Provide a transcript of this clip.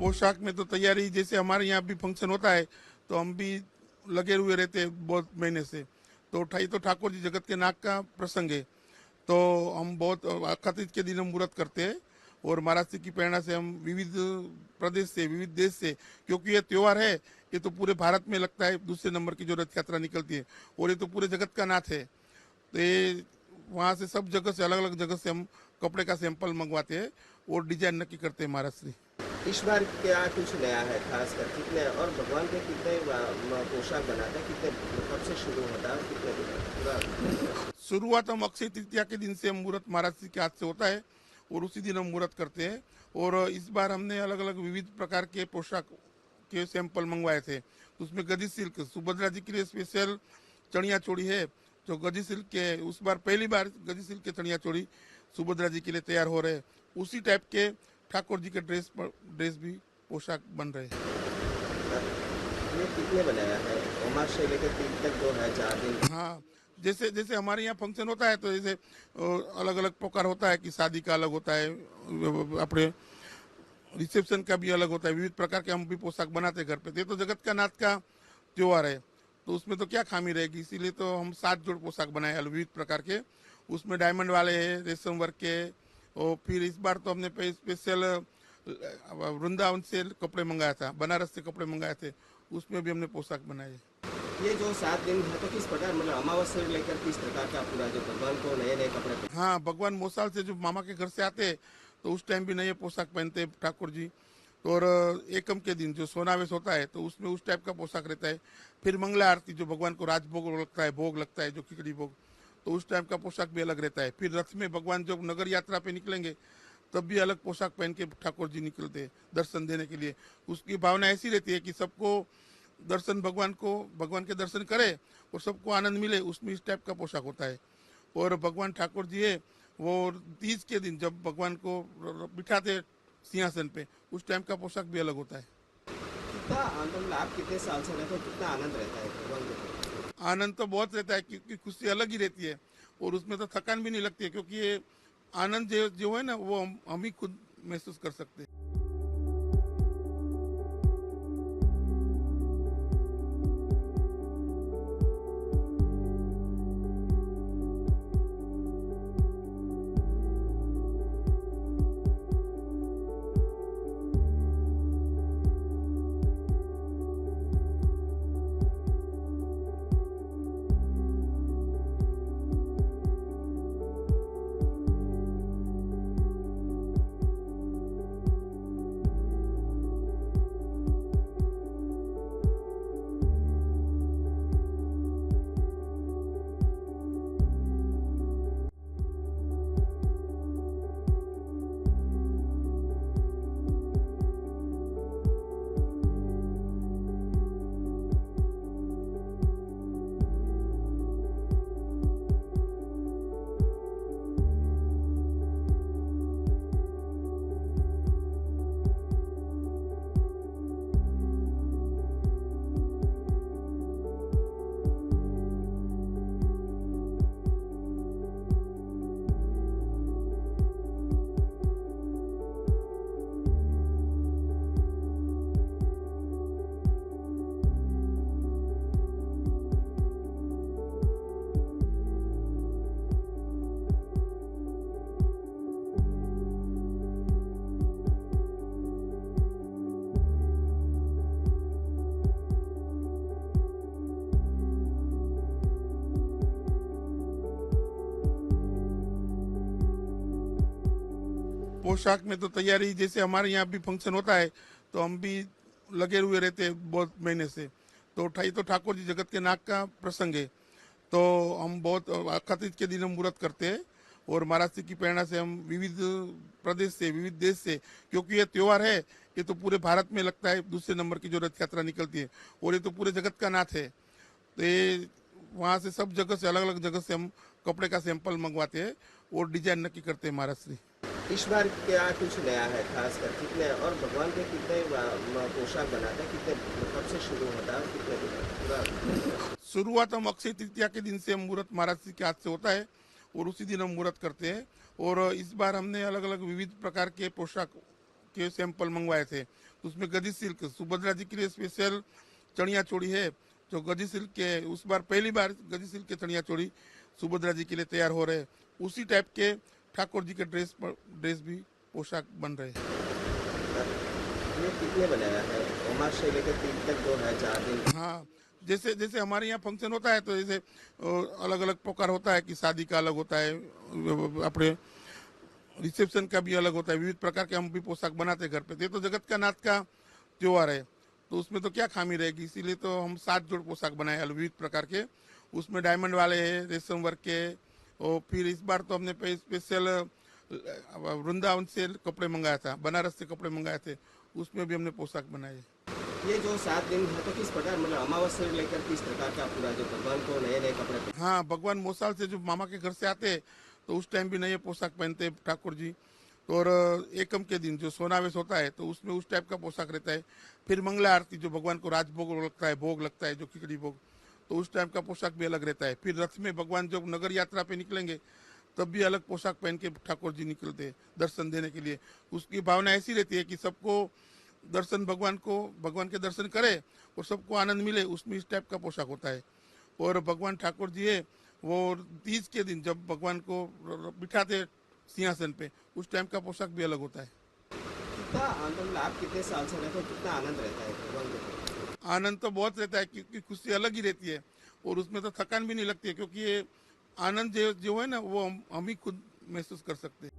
पोशाक में तो तैयारी जैसे हमारे यहाँ भी फंक्शन होता है तो हम भी लगे हुए रहते हैं बहुत महीने से। तो तो ठाकुर जी जगत के नाक का प्रसंग है, तो हम बहुत अखातीज के दिन हम व्रत करते हैं। और महाराष्ट्र की प्रेरणा से हम विविध प्रदेश से, विविध देश से, क्योंकि ये त्योहार है, ये तो पूरे भारत में लगता है। दूसरे नंबर की जो रथ यात्रा निकलती है, और ये तो पूरे जगत का नाथ है। तो ये वहाँ से सब जगह से, अलग अलग जगह से हम कपड़े का सैंपल मंगवाते हैं और डिजाइन नक्की करते हैं महाराष्ट्र। इस बार क्या कुछ नया है खास कर कितने और भगवान के कितने पोशाक बनाते हैं, कितने कब से शुरू होता है, कितने पूरा शुरुआत हम अक्षय तृतीया के दिन से हम मुहूर्त महाराष्ट्र के हाथ से होता है और उसी दिन हम मुहूर्त करते हैं। और इस बार हमने अलग अलग विविध प्रकार के पोशाक के सैंपल मंगवाए थे। तो उसमें गदी सिल्क सुभद्रा जी के लिए स्पेशल चढ़िया चोड़ी है जो गदी सिल्क के, उस बार पहली बार गदी सिल्क के चढ़िया चोड़ी सुभद्रा जी के लिए तैयार हो रहे हैं। उसी टाइप के ठाकुर जी के ड्रेस भी पोशाक बन रहे हैं। ये कितने बनाया है उमर से लेकर तीन तक जो है 4 दिन? हाँ, जैसे जैसे हमारे यहाँ फंक्शन होता है तो जैसे अलग अलग प्रकार होता है कि शादी का अलग होता है, अपने रिसेप्शन का भी अलग होता है। विविध प्रकार के हम भी पोशाक बनाते हैं घर पे। ये तो जगत का नाथ का त्योहार है, तो उसमें तो क्या खामी रहेगी, इसीलिए तो हम 7 जोड़ पोशाक बनाए विविध प्रकार के। उसमें डायमंड वाले हैं, रेशम वर्क के। और फिर इस बार तो हमने स्पेशल वृंदावन से कपड़े मंगाया था, बनारस से कपड़े मंगाए थे, उसमें भी हमने पोशाक बनाए। ये जो 7 दिन है तो किस प्रकार, मतलब अमावस्या से लेकर किस प्रकार का पूरा जो भगवान को नए नए कपड़े? हाँ, भगवान मोसाल से जो मामा के घर से आते हैं तो उस टाइम भी नए पोशाक पहनते हैं ठाकुर जी। और एकम के दिन जो सोनावेश होता है तो उसमें उस टाइप का पोशाक रहता है। फिर मंगला आरती जो भगवान को राजभोग लगता है, भोग लगता है जो खिचड़ी भोग, तो उस टाइप का पोशाक भी अलग रहता है। फिर रथ में भगवान जब नगर यात्रा पे निकलेंगे तब भी अलग पोशाक पहन के ठाकुर जी निकलते हैं दर्शन देने के लिए। उसकी भावना ऐसी रहती है कि सबको दर्शन, भगवान के दर्शन करे और सबको आनंद मिले, उसमें इस टाइप का पोशाक होता है। और भगवान ठाकुर जी है वो तीज के दिन जब भगवान को बिठाते सिंहासन पे, उस टाइम का पोशाक भी अलग होता है। कितना मतलब आप कितने साल से रहते हो, कितना आनंद रहता है भगवान को? आनंद तो बहुत रहता है क्योंकि खुशी अलग ही रहती है और उसमें तो थकान भी नहीं लगती है, क्योंकि ये आनंद जो है ना वो हम ही खुद महसूस कर सकते हैं। पोशाक में तो तैयारी जैसे हमारे यहाँ भी फंक्शन होता है तो हम भी लगे हुए रहते हैं बहुत महीने से। तो तो ठाकुर जी जगत के नाक का प्रसंग है, तो हम बहुत अखातीज के दिन हम व्रत करते हैं। और महाराष्ट्र की प्रेरणा से हम विविध प्रदेश से, विविध देश से, क्योंकि ये त्योहार है, ये तो पूरे भारत में लगता है। दूसरे नंबर की जो रथ यात्रा निकलती है, और ये तो पूरे जगत का नाथ है। तो ये वहाँ से सब जगह से, अलग अलग जगह से हम कपड़े का सैंपल मंगवाते हैं और डिजाइन नक्की करते हैं महाराष्ट्र। इस बार क्या कुछ नया है खास कर कितने और भगवान के कितने पोशाक बनाते हैं, कितने कब से शुरू होता है, कितने पूरा? शुरुआत हम अक्षय तृतीया के दिन से हम मुहूर्त महाराष्ट्र के हाथ से होता है और उसी दिन हम मुहूर्त करते हैं। और इस बार हमने अलग अलग विविध प्रकार के पोशाक के सैंपल मंगवाए थे। तो उसमें गजी सिल्क सुभद्रा जी के लिए स्पेशल चनिया चोड़ी है, जो गजी सिल्क के उस बार पहली बार गजी सिल्क के चनिया चोड़ी सुभद्रा जी के लिए तैयार हो रहे हैं। उसी टाइप के ठाकुर जी के ड्रेस भी पोशाक बन रहे हैं। ये कितने बनाया है? उमास से लेकर 3 तक जो है 4 दिन। हाँ, जैसे जैसे हमारे यहाँ फंक्शन होता है तो जैसे अलग अलग प्रकार होता है कि शादी का अलग होता है, अपने रिसेप्शन का भी अलग होता है, विविध प्रकार के हम भी पोशाक बनाते हैं घर पे। ये तो जगत का नाथ का त्योहार है, तो उसमें तो क्या खामी रहेगी, इसीलिए तो हम 7 जोड़ पोशाक बनाए विविध प्रकार के। उसमें डायमंड वाले हैं, रेशम वर्क के, और फिर इस बार तो हमने स्पेशल वृंदावन से कपड़े मंगाया था, बनारस से कपड़े मंगाए थे, उसमें भी हमने पोशाक बनाए। ये जो 7 दिन है तो किस प्रकार, मतलब अमावस्या से लेकर किस प्रकार का पूरा जो भगवान को नए नए कपड़े? हाँ, भगवान मोसाल से जो मामा के घर से आते हैं तो उस टाइम भी नए पोशाक पहनते हैं ठाकुर जी। तो और एकम के दिन जो सोनावेश होता है तो उसमें उस टाइप का पोशाक रहता है। फिर मंगला आरती जो भगवान को राजभोग लगता है, भोग लगता है जो खिचड़ी भोग, तो उस टाइप का पोशाक भी अलग रहता है। फिर रथ में भगवान जब नगर यात्रा पे निकलेंगे तब भी अलग पोशाक पहन के ठाकुर जी निकलते हैं दर्शन देने के लिए। उसकी भावना ऐसी रहती है कि सबको दर्शन, भगवान के दर्शन करे और सबको आनंद मिले, उसमें इस टाइप का पोशाक होता है। और भगवान ठाकुर जी है वो तीज के दिन जब भगवान को बिठाते सिंहासन पे, उस टाइम का पोशाक भी अलग होता है। कितना आनंद, आप कितने साल से रहते हो, कितना आनंद रहता है भगवान को? आनंद तो बहुत रहता है क्योंकि खुशी अलग ही रहती है और उसमें तो थकान भी नहीं लगती है, क्योंकि ये आनंद जो है ना वो हम ही खुद महसूस कर सकते हैं।